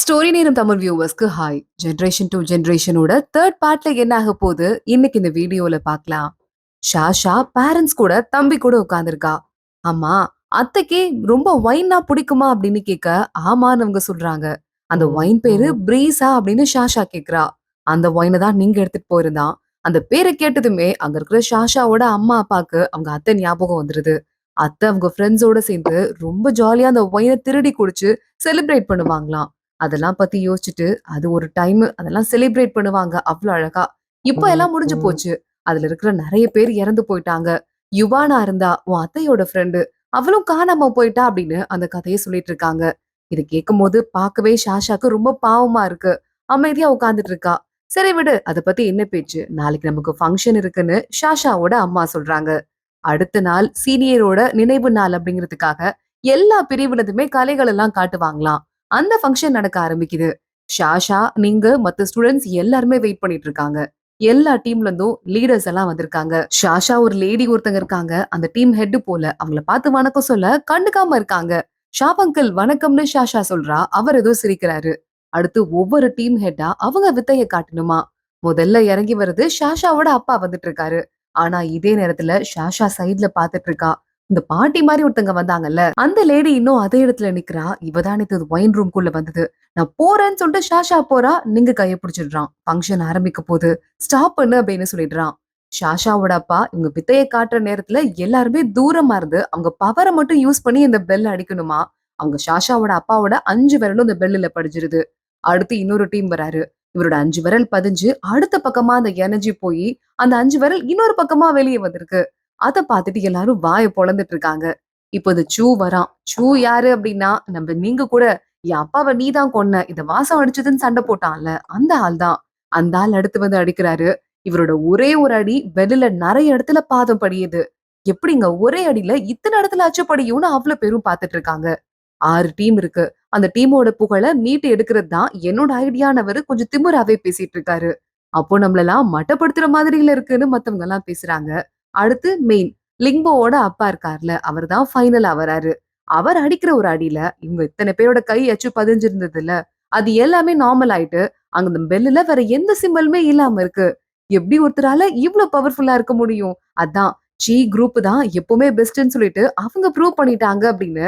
Story நேரம் தமிழ் வியூவர்ஸ்க்கு hi. Generation to ஜென்ரேஷனோட தேர்ட் பார்ட்ல என்ன ஆக போகுது இன்னைக்கு இந்த வீடியோல பார்க்கலாம். ஷாஷா பேரண்ட்ஸ் கூட தம்பி கூட உட்கார்ந்திருக்கா. அம்மா, அத்தைக்கு ரொம்ப ஒயின்னா பிடிக்குமா அப்படின்னு கேட்க ஆமான்னு அவங்க சொல்றாங்க. அந்த ஒயின் பேரு பிரீஸா அப்படின்னு ஷாஷா கேக்குறா. அந்த ஒயினை தான் நீங்க எடுத்துட்டு போயிருந்தான். அந்த பேரை கேட்டதுமே அங்க இருக்கிற ஷாஷாவோட அம்மா அப்பாக்கு அவங்க அத்தை ஞாபகம் வந்துருது. அத்தை அவங்க ஃப்ரெண்ட்ஸோட சேர்ந்து ரொம்ப ஜாலியா அந்த ஒயினை திருடி குடிச்சு செலிப்ரேட் பண்ணுவாங்களாம். அதெல்லாம் பத்தி யோசிச்சுட்டு, அது ஒரு டைம் அதெல்லாம் செலிப்ரேட் பண்ணுவாங்க அவ்ளோ அழகா. இப்ப எல்லாம் முடிஞ்சு போச்சு. அதுல இருக்கிற நெறைய பேர் இறந்து போயிட்டாங்க. யுவானா இருந்தா, உன் அத்தையோட ஃப்ரெண்டு. அவளும் காணாம போயிட்டா அப்படின்னு அந்த கதைய சொல்லிட்டு இருக்காங்க. இத கேட்கும்போது பார்க்கவே ஷாஷாக்கு ரொம்ப பாவமா இருக்கு. அமைதியா உட்கார்ந்துட்டு இருக்கா. சரி விடு, அத பத்தி என்ன பேச்சு? நாளைக்கு நமக்கு ஃபங்க்ஷன் இருக்குன்னு ஷாஷாவோட அம்மா சொல்றாங்க. அடுத்த நாள் சீனியரோட நினைவு நாள் அப்படிங்கிறதுக்காக எல்லா பிரிவுலதுமே கலைகள் எல்லாம் காட்டுவாங்களாம். அந்த ஃபங்க்ஷன் நடக்க ஆரம்பிக்குது. ஷாஷா, நீங்க மத்த ஸ்டூடெண்ட்ஸ் எல்லாருமே வெயிட் பண்ணிட்டு இருக்காங்க. எல்லா டீம்ல இருந்தும் லீடர்ஸ் எல்லாம் வந்திருக்காங்க. ஷாஷா ஒரு லேடி ஒருத்தங்க இருக்காங்க. அந்த டீம் ஹெட் போல. அவங்கள பார்த்து வணக்கம் சொல்ல கண்டுக்காம இருக்காங்க. ஷாப் அங்கிள் வணக்கம்னு ஷாஷா சொல்றா. அவர் ஏதோ சிரிக்கிறாரு. அடுத்து ஒவ்வொரு டீம் ஹெட்டா அவங்க வித்தைய காட்டணுமா. முதல்ல இறங்கி வருது ஷாஷாவோட அப்பா வந்துட்டு இருக்காரு. ஆனா இதே நேரத்துல ஷாஷா சைட்ல பாத்துட்டு இருக்கா. இந்த பாட்டி மாதிரி ஒருத்தங்க வந்தாங்கல்ல, அந்த லேடி இன்னும் அதே இடத்துல நிக்கிறா. இவதான் இது ஒயின் ரூம்குள்ள வந்தது. நான் போறேன்னு சொல்லிட்டு ஷாஷா போறா. நீங்க கைய பிடிச்சிடுறான். ஃபங்க்ஷன் ஆரம்பிக்க போது ஸ்டாப் பண்ணு அப்படின்னு சொல்லிடுறான். ஷாஷாவோட அப்பா இவங்க வித்தைய காட்டுற நேரத்துல எல்லாருமே தூரமா இருந்து அவங்க பவரை மட்டும் யூஸ் பண்ணி இந்த பெல் அடிக்கணுமா. அவங்க ஷாஷாவோட அப்பாவோட 5 விரலும் இந்த பெல்லுல படிஞ்சிருது. அடுத்து இன்னொரு டீம் வராரு. இவரோட 5 விரல் பதிஞ்சு அடுத்த பக்கமா அந்த எனர்ஜி போய் அந்த 5 விரல் இன்னொரு பக்கமா வெளியே வந்திருக்கு. அத பாத்துட்டு எல்லாரும் வாய பொளந்துட்டு இருக்காங்க. இப்போ இந்த சூ வரான். சூ யாரு அப்படின்னா, நீங்க கூட என் அப்பாவை நீதான் கொன்ன, இத வாசம் அடிச்சதுன்னு சண்டை போட்டான்ல, அந்த ஆள் தான். அந்த ஆள் அடுத்து வந்து அடிக்கிறாரு. இவரோட ஒரே ஒரு அடி பெல்லுல நிறைய இடத்துல பாதம் படியுது. எப்படிங்க ஒரே அடியில இத்தனை இடத்துல அச்சுப்படியும்னு அவ்வளவு பேரும் பாத்துட்டு இருக்காங்க. 6 டீம் இருக்கு. அந்த டீமோட புகழ மீட்டு எடுக்கிறது தான் என்னோட ஐடியானவரு கொஞ்சம் திமிராவே பேசிட்டு இருக்காரு. அப்போ நம்மளெல்லாம் மட்டப்படுத்துற மாதிரில இருக்குன்னு மத்தவங்க எல்லாம் பேசுறாங்க. அடுத்து மெயின் லிம்போவோட அப்பா இருக்கார்ல, அவர் தான் ஃபைனலா வராரு. அவர் அடிக்கிற ஒரு அடியில இவங்க இத்தனை பேரோட கை அச்சு பதிஞ்சிருந்ததுல, அது எல்லாமே நார்மல் ஆயிட்டு அங்க அந்த பெல்லுல வேற எந்த சிம்பலுமே இல்லாம இருக்கு. எப்படி ஒருத்தரால இவ்ளோ பவர்ஃபுல்லா இருக்க முடியும்? அதான் சி குரூப் தான் எப்பவுமே பெஸ்ட்ன்னு சொல்லிட்டு அவங்க ப்ரூவ் பண்ணிட்டாங்க அப்படின்னு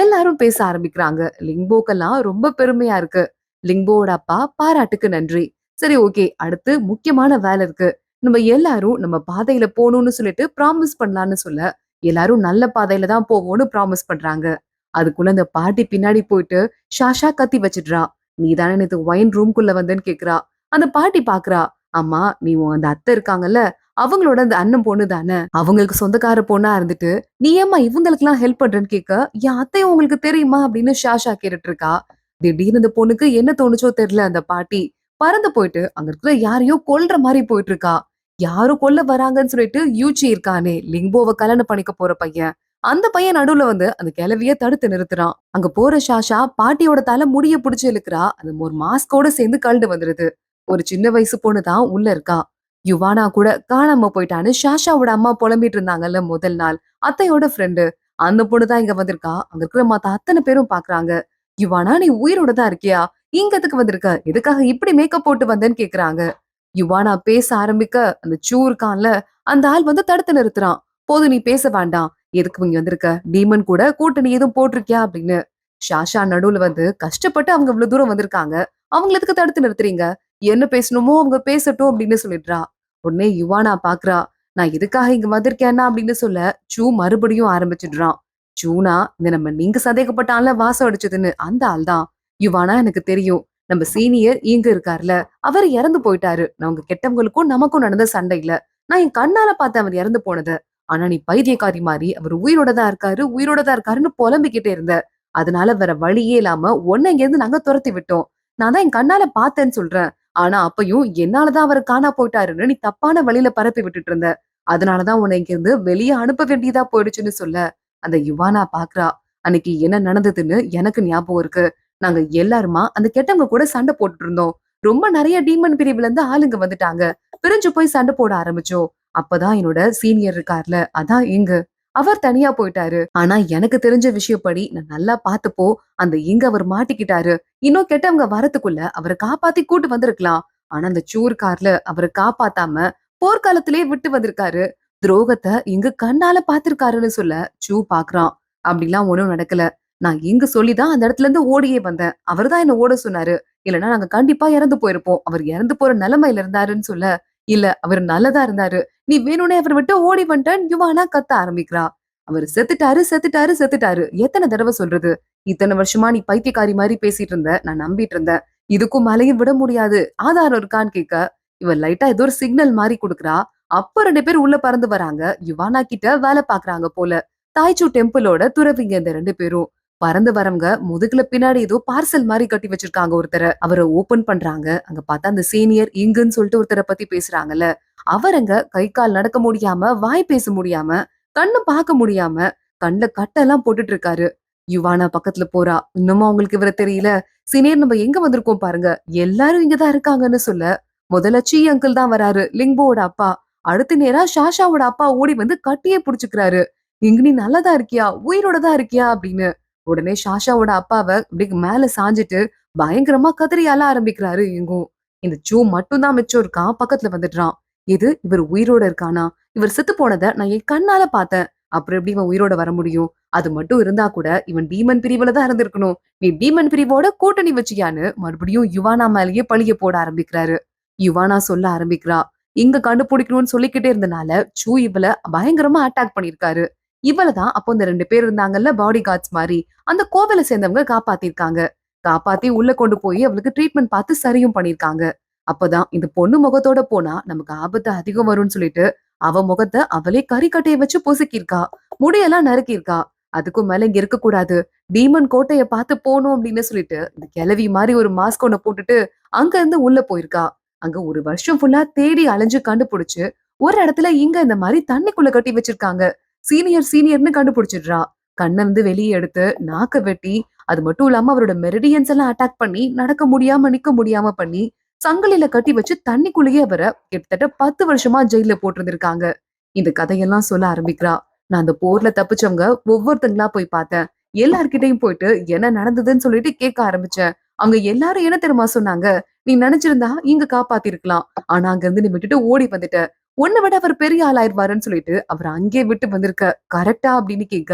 எல்லாரும் பேச ஆரம்பிக்கிறாங்க. லிம்போக்கெல்லாம் ரொம்ப பெருமையா இருக்கு. லிம்போவோட அப்பா பாராட்டுக்கு நன்றி. சரி, ஓகே, அடுத்து முக்கியமான வேலை இருக்கு. நம்ம எல்லாரும் நம்ம பாதையில போகணும்னு சொல்லிட்டு ப்ராமிஸ் பண்ணலாம்னு சொல்ல, எல்லாரும் நல்ல பாதையில தான் போவோம்னு ப்ராமிஸ் பண்றாங்க. அதுக்குள்ள அந்த பாட்டி பின்னாடி போயிட்டு ஷாஷா கத்தி வச்சிடுறா. நீ தானே நேத்து ஒயின் ரூம்குள்ள வந்தேன்னு கேக்குறா. அந்த பாட்டி பாக்குறா. அம்மா, நீ அந்த அத்தை இருக்காங்கல்ல, அவங்களோட அந்த அண்ணன் பொண்ணு தானே, அவங்களுக்கு சொந்தக்கார பொண்ணா இருந்துட்டு நீ ஏம்மா இவங்களுக்கு எல்லாம் ஹெல்ப் பண்றேன்னு கேட்க, என் அத்தையும் உங்களுக்கு தெரியுமா அப்படின்னு ஷாஷா கேட்டுட்டு இருக்கா. திடீர்னு இந்த பொண்ணுக்கு என்ன தோணுச்சோ தெரியல. அந்த பாட்டி பறந்து போயிட்டு அங்க இருக்கிற யாரையோ கொல்ற மாதிரி போயிட்டு இருக்கா. யாரும் கொல்ல வராங்கன்னு சொல்லிட்டு யூச்சி இருக்கானே, லிம்போவை கல்யாணம் பண்ணிக்க போற பையன், அந்த பையன் நடுவுல வந்து அந்த கிளவிய தடுத்து நிறுத்துறான். அங்க போற ஷாஷா பாட்டியோட தலை முடிய புடிச்சு இழுக்கிறா. அது ஒரு மாஸ்கோட சேர்ந்து கழண்டு வந்துருது. ஒரு சின்ன வயசு பொண்ணு தான் உள்ள இருக்கா. யுவானா கூட காணாம போயிட்டான்னு ஷாஷாவோட அம்மா புலம்பிட்டு இருந்தாங்கல்ல முதல் நாள், அத்தையோட ஃப்ரெண்டு, அந்த பொண்ணு தான் இங்க வந்திருக்கா. அங்க இருக்கிற மத்த அத்தனை பேரும் பாக்குறாங்க. யுவானா, நீ உயிரோட தான் இருக்கியா? இங்க எதுக்கு வந்திருக்க? எதுக்காக இப்படி மேக்கப் போட்டு வந்தேன்னு கேக்குறாங்க. யுவானா பேச ஆரம்பிக்க அந்த சூ இருக்கான்ல, அந்த ஆள் வந்து தடுத்து நிறுத்துறான். போதும், நீ பேச வேண்டாம். எதுக்கு இங்க வந்திருக்க? டீமன் கூட கூட்டணி எதுவும் போட்டிருக்கியா அப்படின்னு. ஷாஷா நடுவுல வந்து கஷ்டப்பட்டு அவங்க இவ்வளவு தூரம் வந்திருக்காங்க. அவங்கள எதுக்கு தடுத்து நிறுத்துறீங்க? என்ன பேசணுமோ அவங்க பேசட்டும் அப்படின்னு சொல்லிடுறா. உடனே யுவானா பாக்குறா. நான் எதுக்காக இங்க வந்திருக்கேன்னா அப்படின்னு சொல்ல, சூ மறுபடியும் ஆரம்பிச்சிடுறான். சூனா, இந்த நீங்க சந்தேகப்பட்டான்ல வாசம் அடிச்சதுன்னு, அந்த ஆள் தான். யுவானா, எனக்கு தெரியும். நம்ம சீனியர் இங்க இருக்காருல, அவர் இறந்து போயிட்டாரு. அவங்க கெட்டவங்களுக்கும் நமக்கும் நடந்த சண்டையில நான் என் கண்ணால பார்த்தேன் அவர் இறந்து போனது. ஆனா நீ பைத்தியக்காரி மாதிரி அவர் உயிரோட தான் இருக்காரு, உயிரோட தான் இருக்காருன்னு புலம்பிக்கிட்டே இருந்த. அதனால வேற வழியே இல்லாம உன்னை இங்க இருந்து நாங்க துரத்தி விட்டோம். நான் தான் என் கண்ணால பார்த்தேன்னு சொல்றேன். ஆனா அப்பயும் என்னாலதான் அவர் காணா போயிட்டாருன்னு நீ தப்பான வழியில பரப்பி விட்டுட்டு இருந்த. அதனாலதான் உன்னை இங்க இருந்து வெளியே அனுப்ப வேண்டியதா போயிடுச்சுன்னு சொல்ல, அந்த யுவானா பாக்குறா. அன்னைக்கு என்ன நடந்ததுன்னு எனக்கு ஞாபகம் இருக்கு. நாங்க எல்லாருமா அந்த கெட்டவங்க கூட சண்டை போட்டுட்டு இருந்தோம். ரொம்ப நிறைய டீமன் பிரிவுல இருந்து ஆளுங்க வந்துட்டாங்க. பிரிஞ்சு போய் சண்டை போட ஆரம்பிச்சோம். அப்பதான் என்னோட சீனியர் இருக்கார்ல, அதான் இங்க அவர் தனியா போயிட்டாரு. ஆனா எனக்கு தெரிஞ்ச விஷயப்படி நான் நல்லா பார்த்தப்போ அந்த இங்க அவர் மாட்டிக்கிட்டாரு. இன்னும் கெட்டவங்க வரதுக்குள்ள அவரை காப்பாத்தி கூட்டு வந்திருக்கலாம். ஆனா அந்த சூர்கார்ல அவரை காப்பாத்தாம போர்க்காலத்திலேயே விட்டு வந்திருக்காரு. துரோகத்தை இங்க கண்ணால பாத்திருக்காருன்னு சொல்ல சூ பாக்குறான். அப்படிலாம் ஒண்ணும் நடக்கல. நான் இங்க சொல்லிதான் அந்த இடத்துல இருந்து ஓடியே வந்தேன். அவர்தான் என்ன ஓட சொன்னாரு. இல்லன்னா நாங்க கண்டிப்பா இறந்து போயிருப்போம். அவர் இறந்து போற நிலைமையில இருந்தாருன்னு சொல்ல, இல்ல அவர் நல்லதா இருந்தாரு. நீ வேணும்னே அவரை விட்டு ஓடி வந்துட்டேன்னு யுவானா கத்த ஆரம்பிக்கிறா. அவரு செத்துட்டாரு, செத்துட்டாரு, செத்துட்டாரு. எத்தனை தடவை சொல்றது? இத்தனை வருஷமா நீ பைத்தியக்காரி மாதிரி பேசிட்டு இருந்த. நான் நம்பிட்டு இருந்தேன். இதுக்கும் மேலயும் விட முடியாது. ஆதாரம் இருக்கான்னு கேட்க, இவ லைட்டா ஏதோ ஒரு சிக்னல் மாதிரி குடுக்குறா. அப்ப 2 பேர் உள்ள பறந்து வராங்க. யுவானா கிட்ட வேலை பாக்குறாங்க போல. தாய்ச்சு டெம்பிளோட துறவிங்க இந்த 2 பேரும். பறந்து வரவங்க முதுகுல பின்னாடி ஏதோ பார்சல் மாதிரி கட்டி வச்சிருக்காங்க ஒருத்தர. அவரை ஓபன் பண்றாங்க. அங்க பார்த்தா அந்த சீனியர் இங்குன்னு சொல்லிட்டு ஒருத்தரை பத்தி பேசுறாங்கல்ல. அவரங்க கை கால் நடக்க முடியாம, வாய் பேச முடியாம, கண்ணு பார்க்க முடியாம, கண்ணுல கட்டெல்லாம் போட்டுட்டு இருக்காரு. யுவானா பக்கத்துல போறா. இன்னுமா உங்களுக்கு இவர தெரியல? சீனியர் நம்ம எங்க வந்திருக்கோம் பாருங்க. எல்லாரும் இங்கதான் இருக்காங்கன்னு சொல்ல, முதல்ல சீ அங்கிள் தான் வராரு. லிம்போவோட அப்பா. அடுத்து நேரா ஷாஷாவோட அப்பா ஓடி வந்து கட்டியே புடிச்சுக்கிறாரு. இங்க நீ நல்லதா இருக்கியா? உயிரோட தான் இருக்கியா? அப்படின்னு. உடனே ஷாஷாவோட அப்பாவ இப்படி மேல சாஞ்சிட்டு பயங்கரமா கதறி அழ ஆரம்பிக்கிறாரு இங்கும். இந்த சூ மட்டும் தான் மிச்சம் இருக்கான். பக்கத்துல வந்துடுறான். இது இவர் உயிரோட இருக்கானா? இவர் செத்து போனத நான் என் கண்ணால பார்த்தேன். அப்புறம் எப்படி இவன் உயிரோட வர முடியும்? அது மட்டும் இருந்தா கூட இவன் டீமன் பிரிவுல தான் இருந்திருக்கணும். நீ டீமன் பிரிவோட கூட்டணி வச்சியான்னு மறுபடியும் யுவானா மேலேயே பழிய போட ஆரம்பிக்கிறாரு. யுவானா சொல்ல ஆரம்பிக்கிறா. இங்க கண்டுபிடிக்கணும்னு சொல்லிக்கிட்டே இருந்தனால சூ இவள பயங்கரமா அட்டாக் பண்ணிருக்காரு. இவளதான் அப்போ இந்த 2 பேர் இருந்தாங்கல்ல பாடி கார்ட்ஸ் மாதிரி அந்த கோவில சேர்ந்தவங்க காப்பாத்திருக்காங்க. காப்பாத்தி உள்ள கொண்டு போய் அவளுக்கு ட்ரீட்மெண்ட் பார்த்து சரியும் பண்ணிருக்காங்க. அப்பதான் இந்த பொண்ணு முகத்தோட போனா நமக்கு ஆபத்து அதிகம் வரும்னு சொல்லிட்டு அவ முகத்தை அவளே கறிக்கட்டைய வச்சு பொசுக்கியிருக்கா. முடியெல்லாம் நறுக்கியிருக்கா. அதுக்கும் மேல இங்க இருக்க கூடாது. டீமன் கோட்டைய பார்த்து போகணும் அப்படின்னு சொல்லிட்டு இந்த கிழவி மாதிரி ஒரு மாஸ்க் ஒண்ண போட்டுட்டு அங்க இருந்து உள்ள போயிருக்கா. அங்க ஒரு வருஷம் ஃபுல்லா தேடி அலைஞ்சு கண்டுபிடிச்சு ஒரு இடத்துல இங்க இந்த மாதிரி தண்ணிக்குள்ள கட்டி வச்சிருக்காங்க. சீனியர்னு கண்டுபிடிச்சிடுறா. கண்ண இருந்து வெளியே எடுத்து நாக்க வெட்டி அது மட்டும் இல்லாம அவரோட மெரிடியன்ஸ் எல்லாம் அட்டாக் பண்ணி நடக்க முடியாம நிக்க முடியாம பண்ணி சங்கிலியில கட்டி வச்சு தண்ணிக்குள்ளேயே அவரை கிட்டத்தட்ட 10 வருஷமா ஜெயில போட்டிருந்திருக்காங்க. இந்த கதையெல்லாம் சொல்ல ஆரம்பிக்கிறா. நான் அந்த போர்ல தப்பிச்சவங்க ஒவ்வொருத்தங்களா போய் பார்த்தேன். எல்லார்கிட்டயும் போயிட்டு என்ன நடந்ததுன்னு சொல்லிட்டு கேட்க ஆரம்பிச்சேன். அவங்க எல்லாரும் என்ன தெரியுமா சொன்னாங்க? நீ நினைச்சிருந்தா இங்க காப்பாத்திருக்கலாம். ஆனா அங்க இருந்து நீ விட்டுட்டு ஓடி வந்துட்ட. உன்னை விட அவர் பெரிய ஆளாயிருவாருன்னு சொல்லிட்டு அவர் அங்கே விட்டு வந்திருக்க. கரெக்டா அப்படின்னு கேட்க,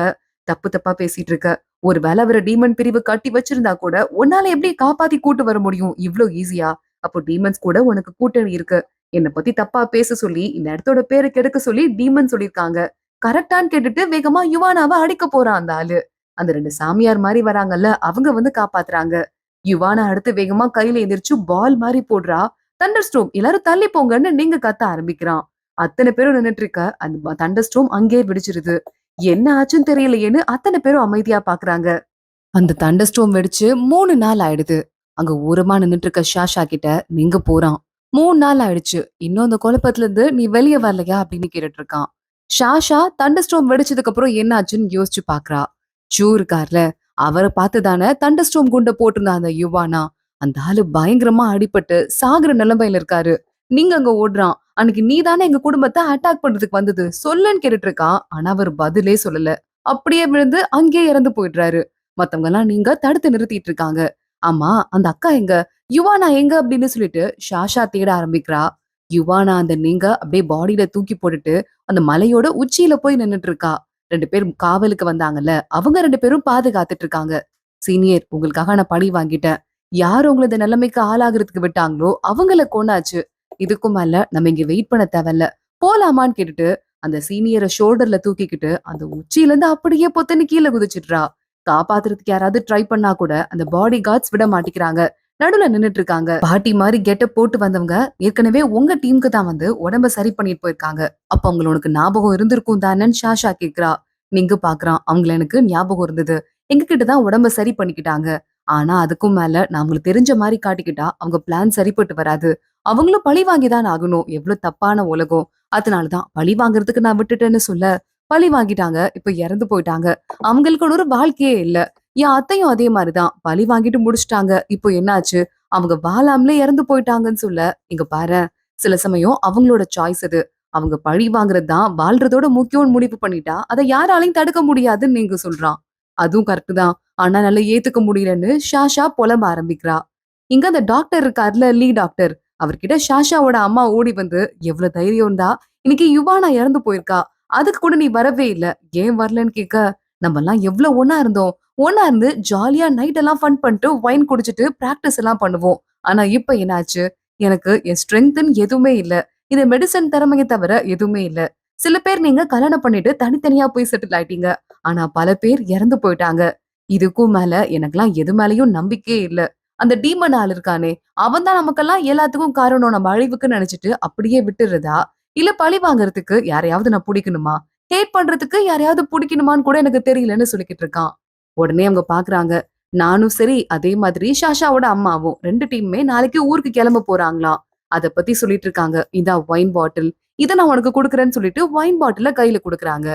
தப்பு தப்பா பேசிட்டு இருக்க. ஒருவேளை அவரை டீமன் பிரிவு கட்டி வச்சிருந்தா கூட உன்னால எப்படி காப்பாத்தி கூட்டு வர முடியும் இவ்ளோ ஈஸியா? அப்போ டீமன்ஸ் கூட உனக்கு கூட்டணி இருக்கு. என்ன பத்தி தப்பா பேச சொல்லி இந்த இடத்தோட பேரை கெடுக்க சொல்லி டீமன் சொல்லிருக்காங்க. கரெக்டான்னு கேட்டுட்டு வேகமா யுவானாவ அடிக்க போறான் அந்த ஆளு. அந்த 2 சாமியார் மாதிரி வராங்கல்ல அவங்க வந்து காப்பாத்துறாங்க. யுவானா அடுத்து வேகமா கையில எந்திரிச்சு பால் மாதிரி போடுறா. தண்டர் ஸ்டோம் எல்லாரும் தள்ளி போங்கன்னு நீங்க கத்த ஆரம்பிக்கிறான். அத்தனை பேரும் நின்னுட்டு இருக்க அந்த தண்டர் ஸ்டோம் அங்கேயே வெடிச்சிருது. என்ன ஆச்சுன்னு தெரியலையேன்னு அத்தனை பேரும் அமைதியா பாக்குறாங்க. அந்த தண்டர் ஸ்டோம் வெடிச்சு 3 நாள் ஆயிடுது. அங்க ஓரமா நின்னுட்டு இருக்க ஷாஷா கிட்ட நீங்க போறான். 3 நாள் ஆயிடுச்சு. இன்னும் அந்த குழப்பத்துல இருந்து நீ வெளியே வரலையா அப்படின்னு கேட்டுட்டு இருக்கான். ஷாஷா தண்டர் ஸ்டோம் வெடிச்சதுக்கு அப்புறம் என்ன ஆச்சுன்னு யோசிச்சு பாக்குறா. சூ இருக்கார்ல அவரை பார்த்துதானே தண்டர் ஸ்டோம் குண்ட போட்டிருந்த அந்த யுவானா. அந்த ஆளு பயங்கரமா அடிபட்டு சாகுற நிலைமையில இருக்காரு. நீங்க அங்க ஓடுறான். அன்னைக்கு நீ தானே எங்க குடும்பத்தை அட்டாக் பண்றதுக்கு வந்தது சொல்லுன்னு கேட்டுட்டு இருக்கான். ஆனா அவர் பதிலே சொல்லல. அப்படியே விழுந்து அங்கேயே இறந்து போயிடுறாரு. மத்தவங்க எல்லாம் நீங்க தடுத்து நிறுத்திட்டு இருக்காங்க. ஆமா அந்த அக்கா எங்க? யுவானா எங்க அப்படின்னு சொல்லிட்டு ஷாஷா தேட ஆரம்பிக்கிறா. யுவானா அந்த நீங்க அப்படியே பாடியில தூக்கி போட்டுட்டு அந்த மலையோட உச்சியில போய் நின்னுட்டு இருக்கா. 2 பேரும் காவலுக்கு வந்தாங்கல்ல அவங்க 2 பேரும் பாதுகாத்துட்டு இருக்காங்க. சீனியர் உங்களுக்காக நான் பழி வாங்கிட்டேன். யார் உங்களை இந்த நிலைமைக்கு ஆளாகிறதுக்கு விட்டாங்களோ அவங்கள கொண்டாச்சு. இதுக்கும் மேல நம்ம இங்க வெயிட் பண்ண தேவையில்ல. போலாமான்னு கேட்டுட்டு அந்த சீனியரை ஷோல்டர்ல தூக்கிக்கிட்டு அந்த உச்சியில இருந்து அப்படியே பொத்தன்னு கீழே குதிச்சிடுறா. காப்பாத்துறதுக்கு யாராவது ட்ரை பண்ணா கூட அந்த பாடி கார்ட்ஸ் விட மாட்டேங்கிறாங்க. நடுவுல நின்னுட்டு இருக்காங்க. பாட்டி மாதிரி கெட்டப் போட்டு வந்தவங்க ஏற்கனவே உங்க டீமுக்கு தான் வந்து உடம்ப சரி பண்ணிட்டு போயிருக்காங்க. அப்ப அவங்களுக்கு ஞாபகம் இருந்திருக்கும் தானேன்னு ஷாஷா கேக்குறா. நீங்க பாக்குறான் அவங்கள எனக்கு ஞாபகம் இருந்தது. எங்க கிட்டதான் உடம்ப சரி பண்ணிக்கிட்டாங்க. ஆனா அதுக்கும் மேல நான் அவங்களுக்கு தெரிஞ்ச மாதிரி காட்டிக்கிட்டா அவங்க பிளான் சரிப்பட்டு வராது. அவங்களும் பழி வாங்கிதான் ஆகணும். எவ்வளவு தப்பான உலகம். அதனாலதான் பழி வாங்குறதுக்கு நான் விட்டுட்டேன்னு சொல்ல பழி வாங்கிட்டாங்க. இப்ப இறந்து போயிட்டாங்க. அவங்களுக்கு ஒரு வாழ்க்கையே இல்ல. என் அத்தையும் அதே மாதிரிதான் பழி வாங்கிட்டு முடிச்சிட்டாங்க. இப்போ என்னாச்சு? அவங்க வாழாமலே இறந்து போயிட்டாங்கன்னு சொல்ல இங்க பாரு சில சமயம் அவங்களோட சாய்ஸ் அது. அவங்க பழி வாங்குறது தான் வாழ்றதோட முக்கியம்னு முடிவு பண்ணிட்டா அதை யாராலையும் தடுக்க முடியாதுன்னு நீங்க சொல்றான். அதுவும் கரெக்ட் தான். ஆனா நல்லா ஏத்துக்க முடியலன்னு ஷாஷா புலம்ப ஆரம்பிக்கிறா. இங்க அந்த டாக்டர் இருக்கார்ல, லீ டாக்டர். அவர்கிட்ட ஷாஷாவோட அம்மா ஓடி வந்து, எவ்வளவு தைரியம் தான், இன்னைக்கு யுவானா இறந்து போயிருக்கா, அதுக்கு கூட நீ வரவே இல்ல, ஏன் வரலன்னு கேட்க, நம்ம எல்லாம் எவ்வளவு ஒன்னா இருந்தோம், ஒன்னா இருந்து ஜாலியா நைட் எல்லாம் ஃபன் பண்ணிட்டு வைன் குடிச்சிட்டு பிராக்டிஸ் எல்லாம் பண்ணுவோம். ஆனா இப்ப என்னாச்சு, எனக்கு என் ஸ்ட்ரென்த்ன்னு எதுவுமே இல்ல, இது மெடிசன் திறமையை தவிர எதுவுமே இல்ல. சில பேர் நீங்க கல்யாணம் பண்ணிட்டு தனித்தனியா போய் செட்டில் ஆயிட்டீங்க. ஆனா பல பேர் இறந்து போயிட்டாங்க. இதுக்கும் மேல எனக்கெல்லாம் எது மேலயும் நம்பிக்கையே இல்ல. அந்த டீமன் ஆள் இருக்கானே, அவன் தான் நமக்கெல்லாம் எல்லாத்துக்கும் காரணம் நம்ம அழிவுக்குன்னு நினைச்சிட்டு அப்படியே விட்டுறதா? இல்ல பழி வாங்குறதுக்கு யாரையாவது நான் புடிக்கணுமா? ஹேட் பண்றதுக்கு யாரையாவது புடிக்கணுமான்னு கூட எனக்கு தெரியலன்னு சொல்லிக்கிட்டு இருக்கான். உடனே அவங்க பாக்குறாங்க. நானும் சரி, அதே மாதிரி ஷாஷாவோட அம்மாவும் 2 டீமுமே நாளைக்கு ஊருக்கு கிளம்ப போறாங்களாம். அத பத்தி சொல்லிட்டு இருக்காங்க. இதா ஒயின் பாட்டில். இத நான் உனக்கு குடுக்குறேன்னு சொல்லிட்டு ஒயின் பாட்டில கையில குடுக்குறாங்க.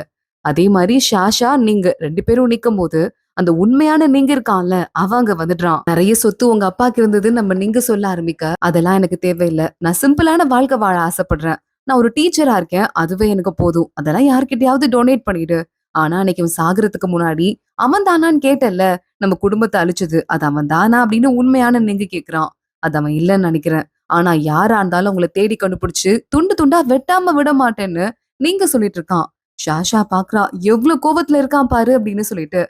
அதே மாதிரி ஷாஷா, நீங்க 2 பேரும் நிக்கும்போது அந்த உண்மையான நீங்க இருக்கான்ல, அவங்க வந்துடுறான். நிறைய சொத்து உங்க அப்பாக்கு இருந்ததுன்னு நம்ம நீங்க சொல்ல ஆரம்பிக்க, அதெல்லாம் எனக்கு தேவையில்ல. நான் சிம்பிளான வாழ்க்கை வாழ ஆசைப்படுறேன். நான் ஒரு டீச்சரா இருக்கேன். அதுவே எனக்கு போதும். அதெல்லாம் யார்கிட்டயாவது டொனேட் பண்ணிடு. ஆனா அன்னைக்கு அவன் சாகுறதுக்கு முன்னாடி, அவன் தானான்னு கேட்டல்ல, நம்ம குடும்பத்தை அழிச்சது அது அவன் தானா அப்படின்னு உண்மையான நீங்க கேக்குறான். அது அவன் இல்லைன்னு நினைக்கிறேன். ஆனா யாரா இருந்தாலும் உங்களை தேடி கண்டுபிடிச்சு துண்டு துண்டா வெட்டாம விட மாட்டேன்னு நீங்க சொல்லிட்டு இருக்கான். ஷாஷா பாக்குறா, எவ்வளவு கோவத்துல இருக்கான் பாரு அப்படின்னு சொல்லிட்டு.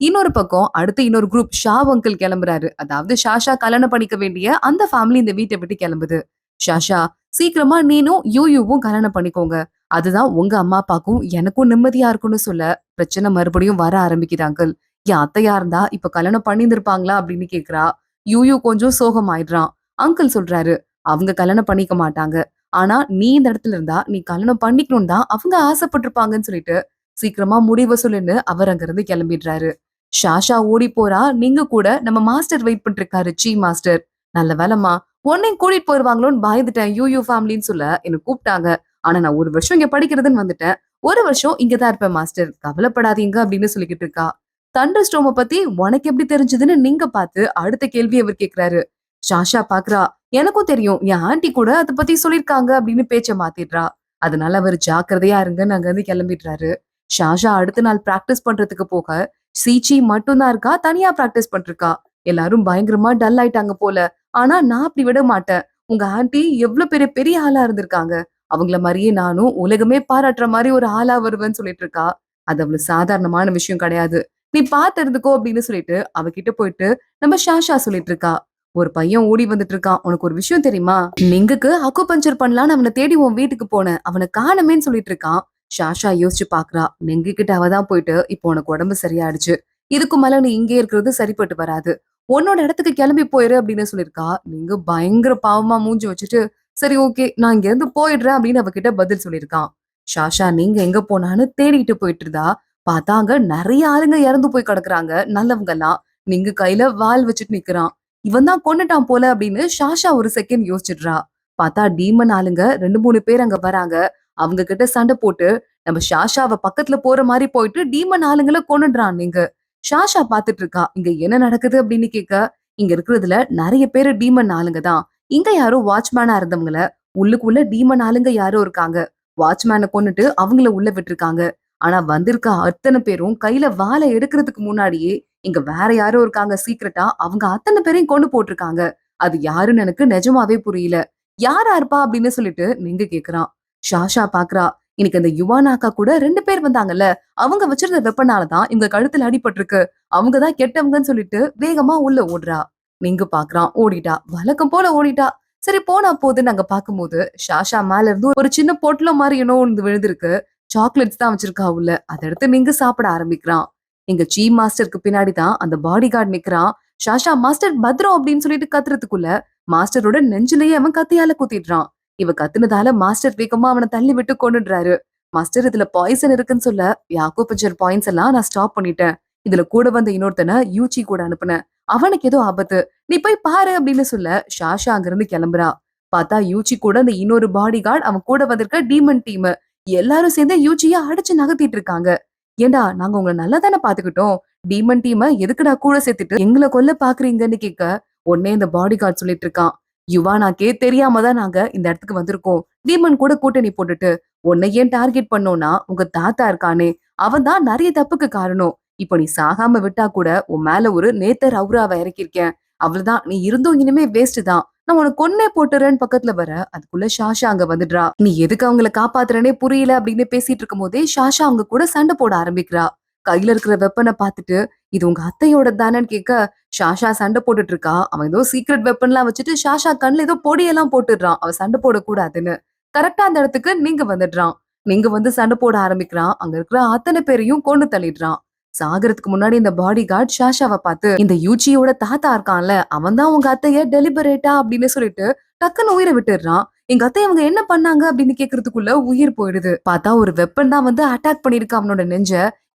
இன்னொரு பக்கம் அடுத்து இன்னொரு குரூப் ஷாவ் அங்கிள் கிளம்புறாரு. அதாவது ஷாஷா கல்யாணம் பண்ணிக்க வேண்டிய அந்த ஃபேமிலி இந்த வீட்டை விட்டு கிளம்புது. ஷாஷா, சீக்கிரமா நீனும் யூயும் கல்யாணம் பண்ணிக்கோங்க. அதுதான் உங்க அம்மா அப்பாக்கும் எனக்கும் நிம்மதியா இருக்கும்னு சொல்ல, பிரச்சனை மறுபடியும் வர ஆரம்பிக்குது அங்கிள். என் அத்தையா இருந்தா இப்ப கல்யாணம் பண்ணியிருந்திருப்பாங்களா அப்படின்னு கேக்குறா. யூ கொஞ்சம் சோகமாயிடுறான். அங்கிள் சொல்றாரு, அவங்க கல்யாணம் பண்ணிக்க மாட்டாங்க. ஆனா நீ இந்த இடத்துல இருந்தா நீ கல்யாணம் பண்ணிக்கணும் தான் அவங்க ஆசைப்பட்டிருப்பாங்கன்னு சொல்லிட்டு சீக்கிரமா முடிவு சொல்லுன்னு அவர் அங்கிருந்து கிளம்பிடுறாரு. ஷாஷா ஓடி போறா. நீங்க கூட நம்ம மாஸ்டர் வெயிட் பண்ணிட்டு இருக்காரு, சீ மாஸ்டர். நல்ல வேலைம்மா, உன்னையும் கூட்டிட்டு போயிருவாங்களோன்னு பயந்துட்டேன். யூ ஃபேமிலின்னு சொல்ல என்ன கூப்பிட்டாங்க. ஆனா நான் 1 வருஷம் இங்க படிக்கிறதுன்னு வந்துட்டேன். 1 வருஷம் இங்கதான் இருப்பேன் மாஸ்டர், கவலைப்படாதீங்க அப்படின்னு சொல்லிக்கிட்டு இருக்கா. தண்டர் ஸ்டோம பத்தி உனக்கு எப்படி தெரிஞ்சதுன்னு நீங்க பார்த்து அடுத்த கேள்வி அவர் கேக்குறாரு. ஷாஷா பாக்குறா, எனக்கும் தெரியும், என் ஆன்ட்டி கூட அதை பத்தி சொல்லிருக்காங்க அப்படின்னு பேச்ச மாத்திடுறா. அதனால அவர் ஜாக்கிரதையா இருங்கன்னு அங்க இருந்து கிளம்பிடுறாரு. ஷாஷா அடுத்த நாள் பிராக்டிஸ் பண்றதுக்கு போக சீச்சி மட்டும் தான் இருக்கா, தனியா பிராக்டிஸ் பண்ணிருக்கா. எல்லாரும் பயங்கரமா டல் ஆயிட்டாங்க போல. ஆனா நான் அப்படி விட மாட்டேன். உங்க ஆன்ட்டி எவ்வளவு பெரிய பெரிய ஆளா இருந்திருக்காங்க. அவங்கள மாதிரியே நானும் உலகமே பாராட்டுற மாதிரி ஒரு ஆளா வருவேன்னு சொல்லிட்டு இருக்கா. அது அவ்வளவு சாதாரணமான விஷயம் கிடையாது. நீ பாத்து இருந்துக்கோ அப்படின்னு சொல்லிட்டு அவகிட்ட போயிட்டு நம்ம ஷாஷா சொல்லிட்டு இருக்கா. ஒரு பையன் ஓடி வந்துட்டு இருக்கான். உனக்கு ஒரு விஷயம் தெரியுமா? நிங்குக்கு அக்குபஞ்சர் பண்ணலான்னு அவனை தேடி உன் வீட்டுக்கு போனேன். அவனை காணமேன்னு சொல்லிட்டு இருக்கான். ஷாஷா யோசிச்சு பாக்குறா. நெங்கு கிட்ட அவதான் போயிட்டு, இப்போ உனக்கு உடம்பு சரியாயிடுச்சு, இதுக்கு மேல நீ இங்கே இருக்கிறது சரிப்பட்டு வராது, உன்னோட இடத்துக்கு கிளம்பி போயிரு அப்படின்னு சொல்லிருக்கா. நீங்க பயங்கர பாவமா மூஞ்சி வச்சுட்டு, சரி ஓகே நான் இங்க இருந்து போயிடுறேன் அப்படின்னு அவகிட்ட பதில் சொல்லியிருக்கான். ஷாஷா நீங்க எங்க போனான்னு தேடிட்டு போயிட்டு இருந்தா, பார்த்தா அங்க நிறைய ஆளுங்க இறந்து போய் கிடக்குறாங்க, நல்லவங்க எல்லாம். நீங்க கையில வாள் வச்சுட்டு நிக்கிறான். இவன் தான் கொன்னுட்டான் போல அப்படின்னு ஷாஷா ஒரு செகண்ட் யோசிச்சிடுறா. பார்த்தா டீமன் ஆளுங்க 2 3 பேர் அங்க வராங்க. அவங்க கிட்ட சண்டை போட்டு நம்ம ஷாஷாவ பக்கத்துல போற மாதிரி போயிட்டு டீமன் ஆளுங்களை கொன்னுடுறான். நீங்க ஷாஷா பாத்துட்டு இருக்கா. இங்க என்ன நடக்குது அப்படின்னு கேட்க, இங்க இருக்கிறதுல நிறைய பேரு டீமன் ஆளுங்க தான். இங்க யாரோ வாட்ச்மேனா இருந்தவங்கள உள்ளுக்குள்ள டீமன் ஆளுங்க யாரோ இருக்காங்க. வாட்ச்மேனை கொன்னுட்டு அவங்கள உள்ள விட்டுருக்காங்க. ஆனா வந்திருக்க அத்தனை பேரும் கையில வாளை எடுக்கிறதுக்கு முன்னாடியே இங்க வேற யாரோ இருக்காங்க சீக்கிரட்டா, அவங்க அத்தனை பேரையும் கொண்டு போட்டிருக்காங்க. அது யாருன்னு எனக்கு நிஜமாவே புரியல. யாரா இருப்பா அப்படின்னு சொல்லிட்டு நீங்க கேக்குறான். ஷாஷா பாக்குறா. இன்னைக்கு அந்த யுவானாக்கா கூட 2 பேர் வந்தாங்கல்ல, அவங்க வச்சிருந்த வெப்பனாலதான் இவங்க கழுத்துல அடிபட்டிருக்கு. அவங்கதான் கெட்டவங்கன்னு சொல்லிட்டு வேகமா உள்ள ஓடுறா. நீங்க பாக்குறான். ஓடிட்டா, வழக்கம் போல ஓடிட்டா. சரி போனா போதுன்னு நாங்க பாக்கும்போது ஷாஷா மேல இருந்து ஒரு சின்ன பொட்டலம் மாதிரி என்னோ ஒன்று விழுந்திருக்கு. சாக்லேட்ஸ் தான் வச்சிருக்கா உள்ள. அதை எடுத்து நீங்க சாப்பிட ஆரம்பிக்கிறான். எங்க சீஃப் மாஸ்டருக்கு பின்னாடி தான் அந்த பாடி கார்டு நிக்கிறான். ஷாஷா மாஸ்டர் பத்ரம் அப்படின்னு சொல்லிட்டு கத்துறதுக்குள்ள மாஸ்டரோட நெஞ்சிலேயே அவன் கத்தியால குத்திடுறான். இவ கத்துனதால மாஸ்டர் வேகமா அவனை தள்ளி விட்டு கொண்டுடுறாரு. மாஸ்டர் இதுல பாய்சன் இருக்குன்னு சொல்ல, யாக்கோபஞ்சர் பாயிண்ட்ஸ் எல்லாம் நான் ஸ்டாப் பண்ணிட்டேன். இதுல கூட வந்த இன்னொருத்தனை யூச்சி கூட அனுப்புனேன். அவனுக்கு ஏதோ ஆபத்து, நீ போய் பாரு அப்படின்னு சொல்ல ஷாஷா அங்கிருந்து கிளம்புறா. பார்த்தா யூச்சி கூட அந்த இன்னொரு பாடி கார்டு, அவன் கூட வந்திருக்க டீமன் டீம் எல்லாரும் சேர்ந்து யூச்சிய அடிச்சு நகர்த்திட்டு இருக்காங்க. ஏண்டா நாங்க உங்களை நல்லா தானே பாத்துக்கிட்டோம், டீமன் டீமை எதுக்குடா கூட சேர்த்துட்டு எங்களை கொல்ல பாக்குறீங்கன்னு கேட்க, உடனே இந்த பாடி கார்டு சொல்லிட்டு இருக்கான். யுவானாக்கே தெரியாம தான் நாங்க இந்த இடத்துக்கு வந்திருக்கோம். டீமன் கூட கூட்டணி போட்டுட்டு உன்னை ஏன் டார்கெட் பண்ணோம்னா உங்க தாத்தா இருக்கானே, அவன் தான் நிறைய தப்புக்கு காரணம். இப்ப நீ சாகாம விட்டா கூட உன் மேல ஒரு நேத்தர் அவுராவ இறக்கியிருக்கேன். அவ்வளவுதான், நீ இருந்தும் இனிமே வேஸ்ட் தான். நான் உனக்கு கொன்னே போட்டுறேன்னு பக்கத்துல வர, அதுக்குள்ள ஷாஷா அங்க வந்துடுறா. நீ எதுக்கு அவங்கள காப்பாத்துறனே புரியல அப்படின்னு பேசிட்டு இருக்கும் போதே ஷாஷா அவங்க கூட சண்டை போட ஆரம்பிக்கிறா. கையில இருக்கிற வெப்பனை பார்த்துட்டு இது உங்க அத்தையோட தானேன்னு கேட்க, ஷாஷா சண்டை போட்டுட்டு இருக்கா. அவன் ஏதோ சீக்ரெட் வெப்பன்லாம் வச்சுட்டு ஷாஷா கண்ணுல ஏதோ பொடியெல்லாம் போட்டுடுறான், அவ சண்டை போடக்கூடாதுன்னு. கரெக்டா அந்த இடத்துக்கு நீங்க வந்துடுறான். நீங்க வந்து சண்டை போட ஆரம்பிக்கிறான். அங்க இருக்கிற அத்தனை பேரையும் கொண்டு தள்ளிடுறான். சாகறதுக்கு முன்னாடி இந்த பாடி கார்டு ஷாஷாவை பார்த்து, இந்த யூச்சியோட தாத்தா இருக்கான்ல, அவன் தான் உங்க அத்தைய டெலிபரேட்டா அப்படின்னு சொல்லிட்டு டக்குன்னு உயிரை விட்டுடுறான். எங்க அத்தை அவங்க என்ன பண்ணாங்க அப்படின்னு கேக்குறதுக்குள்ள உயிர் போயிடுது. பார்த்தா ஒரு வெப்பன் தான் வந்து அட்டாக் பண்ணிருக்கு அவனோட நெஞ்ச.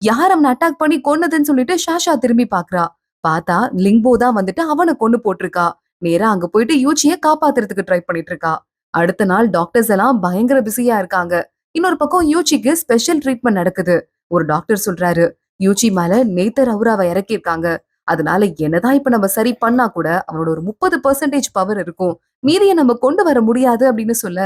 யார் அவனை அட்டாக் பண்ணி கொன்னதுன்னு சொல்லிட்டு ஷாஷா திரும்பி பாக்குறா. பார்த்தா லிங்போ தான் வந்துட்டு அவனை கொன்னு போட்டிருக்கா. நேரா அங்க போயிட்டு யூச்சிய காப்பாத்துறதுக்கு ட்ரை பண்ணிட்டு இருக்கா. அடுத்த நாள் டாக்டர்ஸ் எல்லாம் பயங்கர பிஸியா இருக்காங்க. இன்னொரு பக்கம் யூச்சிக்கு ஸ்பெஷல் ட்ரீட்மெண்ட் நடக்குது. ஒரு டாக்டர் சொல்றாரு, யூச்சி மேல நேத்தர் அவுராவ இறக்கியிருக்காங்க. அதனால என்னதான் இப்ப நம்ம சரி பண்ணா கூட அவனோட ஒரு 30% பவர் இருக்கும். மீதிய நம்ம கொண்டு வர முடியாது அப்படின்னு சொல்ல,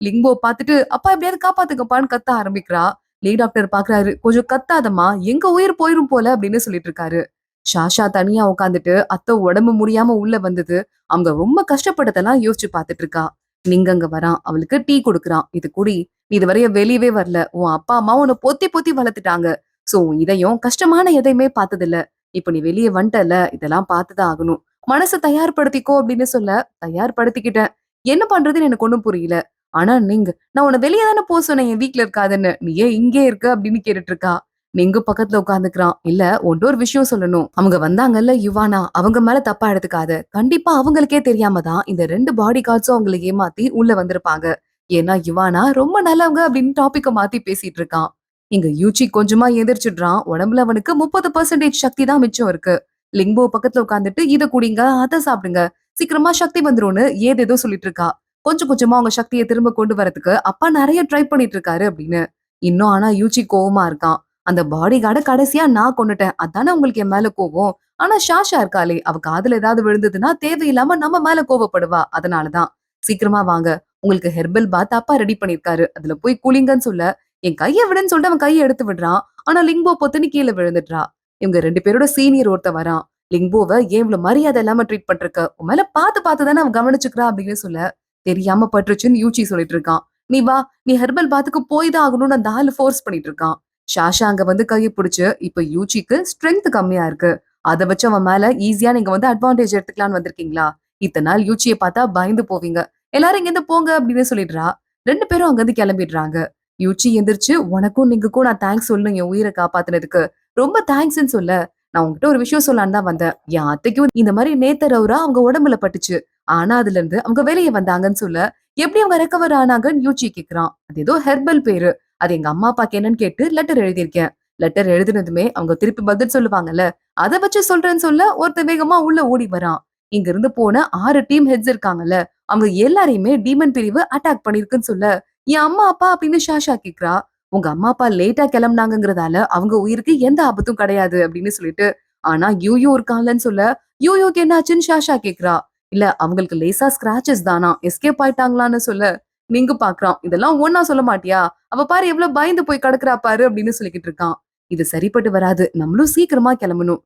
லிங்கோ பாத்துட்டு அப்பா எப்படியாவது காப்பாத்துக்கப்பான்னு கத்த ஆரம்பிக்கிறா. லீ டாக்டர் பாக்குறாரு, கொஞ்சம் கத்தாதம்மா, எங்க உயிர் போயிரும் போல அப்படின்னு சொல்லிட்டு இருக்காரு. ஷாஷா தனியா உட்காந்துட்டு அத்தை உடம்பு முடியாம உள்ள வந்தது, அவங்க ரொம்ப கஷ்டப்பட்டதெல்லாம் யோசிச்சு பாத்துட்டு இருக்கா. நீங்க அங்க வரான், அவளுக்கு டீ கொடுக்குறான். இது குடி, நீ இதுவரைய வெளியவே வரல, உன் அப்பா அம்மா உன்னை பொத்தி பொத்தி வளர்த்துட்டாங்க. சோ உன் இதயம் கஷ்டமான எதையுமே பார்த்ததில்ல. இப்ப நீ வெளியே வந்துட்டல, இதெல்லாம் பார்த்துதான் ஆகணும். மனசை தயார்படுத்திக்கோ அப்படின்னு சொல்ல, தயார்படுத்திக்கிட்டேன். என்ன பண்றதுன்னு எனக்கு ஒண்ணும் புரியல. ஆனா நீங்க, நான் உன்னை வெளியே தானே போக சொன்னேன் என் வீட்டுல இருக்காதுன்னு, நீ ஏன் இங்கே இருக்க அப்படின்னு கேட்டுட்டு இருக்கா. நீங்க பக்கத்துல உட்காந்துக்கிறான். இல்ல உன்ட ஒரு விஷயம் சொல்லணும். அவங்க வந்தாங்கல்ல யுவானா, அவங்க மேல தப்பா எடுத்துக்காத. கண்டிப்பா அவங்களுக்கே தெரியாம தான் இந்த 2 பாடி கார்ட்ஸும் அவங்களை ஏமாத்தி உள்ள வந்திருப்பாங்க. ஏன்னா யுவானா ரொம்ப நல்லவங்க அப்படின்னு டாபிக்க மாத்தி பேசிட்டு இருக்கான். இங்க யூச்சி கொஞ்சமா எந்திரிச்சிடுறான். உடம்புல அவனுக்கு 30% சக்தி தான் மிச்சம் இருக்கு. லிங்கோ பக்கத்துல உட்காந்துட்டு இத குடிங்க, அத சாப்பிடுங்க, சீக்கிரமா சக்தி வந்துரும்னு ஏதேதோ சொல்லிட்டு இருக்கா. கொஞ்சம் கொஞ்சமா அவங்க சக்தியை திரும்ப கொண்டு வரதுக்கு அப்பா நிறைய ட்ரை பண்ணிட்டு இருக்காரு அப்படின்னு. இன்னும் ஆனா யூச்சி கோவமா இருக்கான். அந்த பாடி கார்ட கடைசியா நான் கொன்னுட்டேன், அதானே உங்களுக்கு என் மேல கோவம். ஆனா ஷாஷா இருக்காளே, அவ காதுல ஏதாவது விழுந்ததுன்னா தேவையில்லாம நம்ம மேல கோவப்படுவா. அதனாலதான் சீக்கிரமா வாங்க, உங்களுக்கு ஹெர்பல் பாத் அப்பா ரெடி பண்ணிருக்காரு, அதுல போய் குளிங்கன்னு சொல்ல, என் கைய விடுன்னு சொல்லிட்டு அவன் கையை எடுத்து விடுறான். ஆனா லிங்கோ பொத்துன்னு கீழே விழுந்துடுறா. இவங்க 2 பேரோட சீனியர் ஒருத்த வரான். லிங்கோவை ஏன் இவ்வளவு மரியாதை இல்லாம ட்ரீட் பண்றக்க, உன் மேல பாத்து பாத்து தானே அவன் கவனிச்சுக்கிறா அப்படின்னு சொல்ல, தெரியாம பட்டுருச்சுன்னு யூச்சி சொல்லிட்டு இருக்கான். நீ வா, நீ ஹெர்பல் பாத்துக்கு போய் தான் ஆகணும்னு அந்த ஆளு ஃபோர்ஸ் பண்ணிட்டு இருக்கான். ஷாஷா அங்க வந்து கையை பிடிச்சு, இப்ப யூச்சிக்கு ஸ்ட்ரென்த் கம்மியா இருக்கு, அதை வச்சு அவன் மேல ஈஸியா நீங்க வந்து அட்வான்டேஜ் எடுத்துக்கலாம்னு வந்திருக்கீங்களா? இத்தனை நாள் யூச்சியை பார்த்தா பயந்து போவீங்க, எல்லாரும் இங்க இருந்து போங்க அப்படின்னு சொல்லிடுறா. 2 பேரும் அங்க இருந்து கிளம்பிடுறாங்க. யூச்சி எந்திரிச்சு, உனக்கும் நீங்களுக்கும் நான் தேங்க்ஸ் சொல்லணும் என் உயிரை காப்பாத்துனதுக்கு, ரொம்ப தேங்க்ஸ்ன்னு சொல்ல, நான் உங்ககிட்ட ஒரு விஷயம் சொல்லலான்னு தான் வந்தேன். என் அத்தைக்கும் இந்த மாதிரி நேத்தர் அவுரா அவங்க உடம்புல பட்டுச்சு, ஆனா அதுல இருந்து அவங்க வெளியே வந்தாங்கன்னு சொல்ல, எப்படி அவங்க ரெக்கவர் ஆனாங்கன்னு யூச்சி கேக்குறான். அது ஏதோ ஹெர்பல் பேரு, அது எங்க அம்மா அப்பாக்கு என்னன்னு கேட்டு லெட்டர் எழுதியிருக்கேன். லெட்டர் எழுதினதுமே அவங்க திருப்பி பதில் சொல்லுவாங்கல்ல, அதை வச்சு சொல்றேன்னு சொல்ல ஒருத்த வேகமா உள்ள ஓடி வரான். இங்க இருந்து போன 6 டீம் ஹெட்ஸ் இருக்காங்கல்ல, அவங்க எல்லாரையுமே டீமன் பிரிவு அட்டாக் பண்ணிருக்குன்னு சொல்ல, என் அம்மா அப்பா அப்படின்னு ஷாஷா கேக்குறா. உங்க அம்மா அப்பா லேட்டா கிளம்புனாங்கறதால அவங்க உயிருக்கு எந்த ஆபத்தும் கிடையாது அப்படின்னு சொல்லிட்டு, ஆனா யூயூ இருக்கான்லன்னு சொல்ல, யூயூக்கு என்ன ஆச்சுன்னு ஷாஷா கேக்குறா. இல்ல அவங்களுக்கு லேசா ஸ்கிராச்சஸ் தானா, எஸ்கேப் ஆயிட்டாங்களான்னு சொல்ல, நீங்க பாக்குறான். இதெல்லாம் ஒன்னா சொல்ல மாட்டியா, அவ பாரு எவ்வளவு பயந்து போய் கிடக்குறா பாரு அப்படின்னு சொல்லிக்கிட்டு இருக்கான். இது சரிப்பட்டு வராது, நம்மளும் சீக்கிரமா கிளம்பணும்.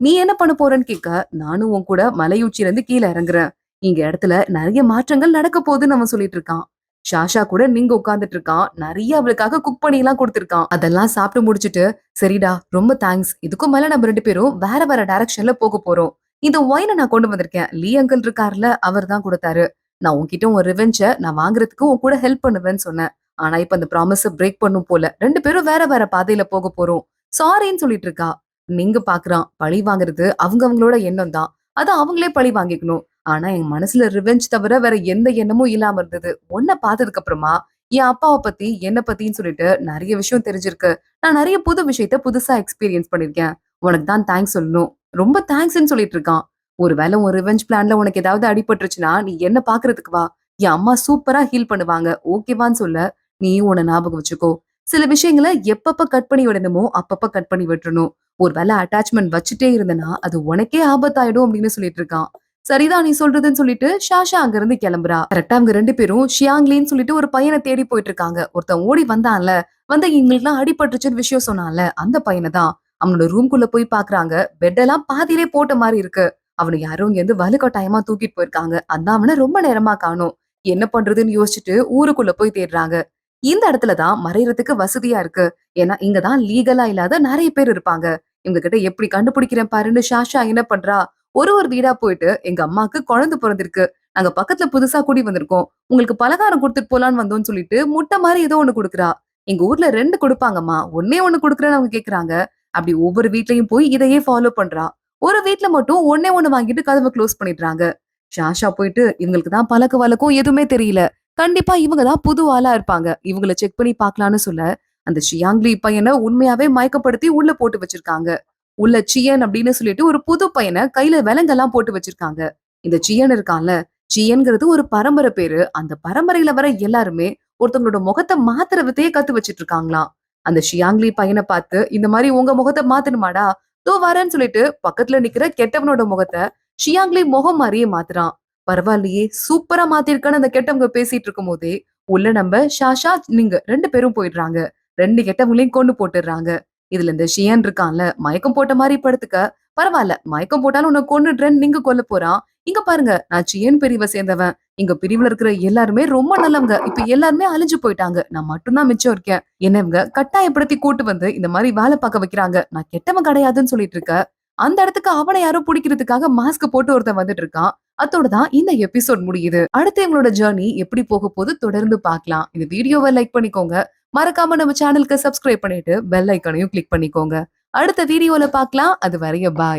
நீ என்ன பண்ண போறேன்னு கேட்க, நானும் உன் கூட மலையுச்சியில இருந்து கீழே இறங்குறேன். இங்க இடத்துல நிறைய மாற்றங்கள் நடக்க போகுதுன்னு அவன் சொல்லிட்டு இருக்கான். ஷாஷா கூட நீங்க உட்கார்ந்துட்டு இருக்கான். நிறைய அவளுக்காக குக் பண்ணி எல்லாம் கொடுத்திருக்கான். அதெல்லாம் சாப்பிட்டு முடிச்சிட்டு, சரிடா ரொம்ப தேங்க்ஸ், இதுக்கும் மேல நம்ம 2 பேரும் வேற வேற டைரக்ஷன்ல போக போறோம். இந்த ஒயினை நான் கொண்டு வந்திருக்கேன், லீ அங்கிள் இருக்காருல, அவர் தான் கொடுத்தாரு. நான் உன்கிட்ட உன் ரிவெஞ்ச நான் வாங்குறதுக்கு உன் கூட ஹெல்ப் பண்ணுவேன்னு சொன்னேன். ஆனா இப்ப அந்த ப்ராமிஸ பிரேக் பண்ணும் போல, 2 பேரும் வேற வேற பாதையில போக போறோம். சாரின்னு சொல்லிட்டு இருக்கா. நீங்க பாக்குறான், பழி வாங்குறது அவங்க அவங்களோட எண்ணம் தான், அது அவங்களே பழி வாங்கிக்கணும். ஆனா என் மனசுல ரிவெஞ்ச் தவிர வேற எந்த எண்ணமும் இல்லாம இருந்தது. உன்னை பார்த்ததுக்கு அப்புறமா என் அப்பாவை பத்தி என்ன பத்தின்னு சொல்லிட்டு நிறைய விஷயம் தெரிஞ்சிருக்கு. நான் நிறைய புது விஷயத்த புதுசா எக்ஸ்பீரியன்ஸ் பண்ணிருக்கேன். உனக்கு தான் தேங்க்ஸ் சொல்லணும், ரொம்ப தேங்க்ஸ்ன்னு சொல்லிட்டு இருக்கான். ஒருவேளை உன் ரிவெஞ்ச் பிளான்ல உனக்கு ஏதாவது அடிபட்டுருச்சுன்னா நீ என்ன பாக்குறதுக்கு வா, என் அம்மா சூப்பரா ஹீல் பண்ணுவாங்க, ஓகேவான்னு சொல்ல, நீயும் உன்னை ஞாபகம் வச்சுக்கோ. சில விஷயங்களை எப்பப்ப கட் பண்ணி விடணுமோ அப்பப்ப கட் பண்ணி விட்டுறணும். ஒருவேளை அட்டாச்மெண்ட் வச்சுட்டே இருந்தனா அது உனக்கே ஆபத்தாயிடும் அப்படின்னு சொல்லிட்டு இருக்கான். சரிதான் நீ சொல்றதுன்னு சொல்லிட்டு ஷாஷா அங்க இருந்து கிளம்புறா. கரெக்டா அவங்க 2 பேரும் ஷியாங்லின்னு சொல்லிட்டு ஒரு பையனை தேடி போயிட்டு இருக்காங்க. ஒருத்தன் ஓடி வந்தான்ல, வந்து எங்களுக்குலாம் அடிபட்டுச்சுன்னு விஷயம் சொன்னான்ல, அந்த பையனை தான். அவனோட ரூம்குள்ள போய் பாக்குறாங்க. பெட் எல்லாம் பாதியிலே போட்ட மாதிரி இருக்கு. அவனை யாரோ இங்க இருந்து வலுக்கட்டாயமா தூக்கிட்டு போயிருக்காங்க. அதான் அவனை ரொம்ப நேரமா காணோம். என்ன பண்றதுன்னு யோசிச்சுட்டு ஊருக்குள்ள போய் தேடுறாங்க. இந்த இடத்துல தான் மறையறதுக்கு வசதியா இருக்கு. ஏன்னா இங்க தான் லீகலா இல்லாத நிறைய பேர் இருப்பாங்க. இவங்க கிட்ட எப்படி கண்டுபிடிக்கிறேன் பாருன்னு ஷாஷா என்ன பண்றா, ஒரு வீடா போயிட்டு எங்க அம்மாக்கு குழந்தை பிறந்திருக்கு. நாங்க பக்கத்துல புதுசா குடி வந்திருக்கோம். உங்களுக்கு பலகாரம் குடுத்துட்டு போலான்னு வந்தோம்னு சொல்லிட்டு முட்டை மாதிரி ஏதோ ஒண்ணு குடுக்குறா. எங்க ஊர்ல 2 குடுப்பாங்கம்மா. ஒண்ணே ஒண்ணு குடுக்குறேன்னு அவங்க கேக்குறாங்க. அப்படி ஒவ்வொரு வீட்லயும் போய் இதையே ஃபாலோ பண்றா. ஒரு வீட்ல மட்டும் ஒண்ணே ஒண்ணு வாங்கிட்டு கதவை க்ளோஸ் பண்ணிடுறாங்க. ஷாஷா போயிட்டு இவங்களுக்கு தான் பழக்க வழக்கம் எதுவுமே தெரியல. கண்டிப்பா இவங்க தான் புது ஆளா இருப்பாங்க. இவங்கள செக் பண்ணி பார்க்கலான்னு சொல்ல, அந்த ஷியாங்லி பையனை உண்மையாவே மயக்கப்படுத்தி உள்ள போட்டு வச்சிருக்காங்க. உள்ள சியன் அப்படின்னு சொல்லிட்டு ஒரு புது பையனை கையில விலங்கெல்லாம் போட்டு வச்சிருக்காங்க. இந்த சியன் இருக்கான்ல, சியன்கிறது ஒரு பரம்பரை பேரு. அந்த பரம்பரையில வர எல்லாருமே ஒருத்தவங்களோட முகத்தை மாத்துற வித்தையே கத்து வச்சிட்டு இருக்காங்களாம். அந்த ஷியாங்லி பையனை பார்த்து இந்த மாதிரி உங்க முகத்தை மாத்தணுமாடா, தோ வரேன்னு சொல்லிட்டு பக்கத்துல நிக்கிற கெட்டவனோட முகத்தை ஷியாங்லி முகம் மாதிரியே மாத்துறான். பரவாயில்லையே சூப்பரா மாத்திருக்கான்னு அந்த கெட்டவங்க பேசிட்டு இருக்கும் போதே உள்ள நம்ம ஷாஷா நீங்க 2 பேரும் போயிடுறாங்க. 2 கெட்டவங்களையும் கொண்டு போட்டுடுறாங்க. இதுல இந்த ஷியான் இருக்கான்ல, மயக்கம் போட்ட மாதிரி படுத்துக்க. பரவாயில்ல மயக்கம் போட்டாலும் உன்னை கொன்னுடுறேன்னு நீங்க கொல்ல போறான். இங்க பாருங்க நான் சியன் பிரிவை சேர்ந்தவன். எங்க பிரிவுல இருக்கிற எல்லாருமே ரொம்ப நல்லவங்க. இப்ப எல்லாருமே அழிஞ்சு போயிட்டாங்க. நான் மட்டும்தான் மிச்சம் இருக்கேன். என்ன இவங்க கட்டாயப்படுத்தி கூட்டு வந்து இந்த மாதிரி வேலை பார்க்க வைக்கிறாங்க. நான் கெட்டவன் கிடையாதுன்னு சொல்லிட்டு இருக்க. அந்த இடத்துக்கு அவனை யாரோ பிடிக்கிறதுக்காக மாஸ்க் போட்டு ஒருத்தன் வந்துட்டு இருக்கான். அதோட தான் இந்த எபிசோட் முடியுது. அடுத்து எங்களோட ஜர்னி எப்படி போக போது தொடர்ந்து பார்க்கலாம். இந்த வீடியோவை லைக் பண்ணிக்கோங்க. மறக்காம நம்ம சேனலுக்கு சப்ஸ்கிரைப் பண்ணிட்டு பெல் ஐக்கானையும் கிளிக் பண்ணிக்கோங்க. அடுத்த வீடியோல பார்க்கலாம். அது வரைய பாய்.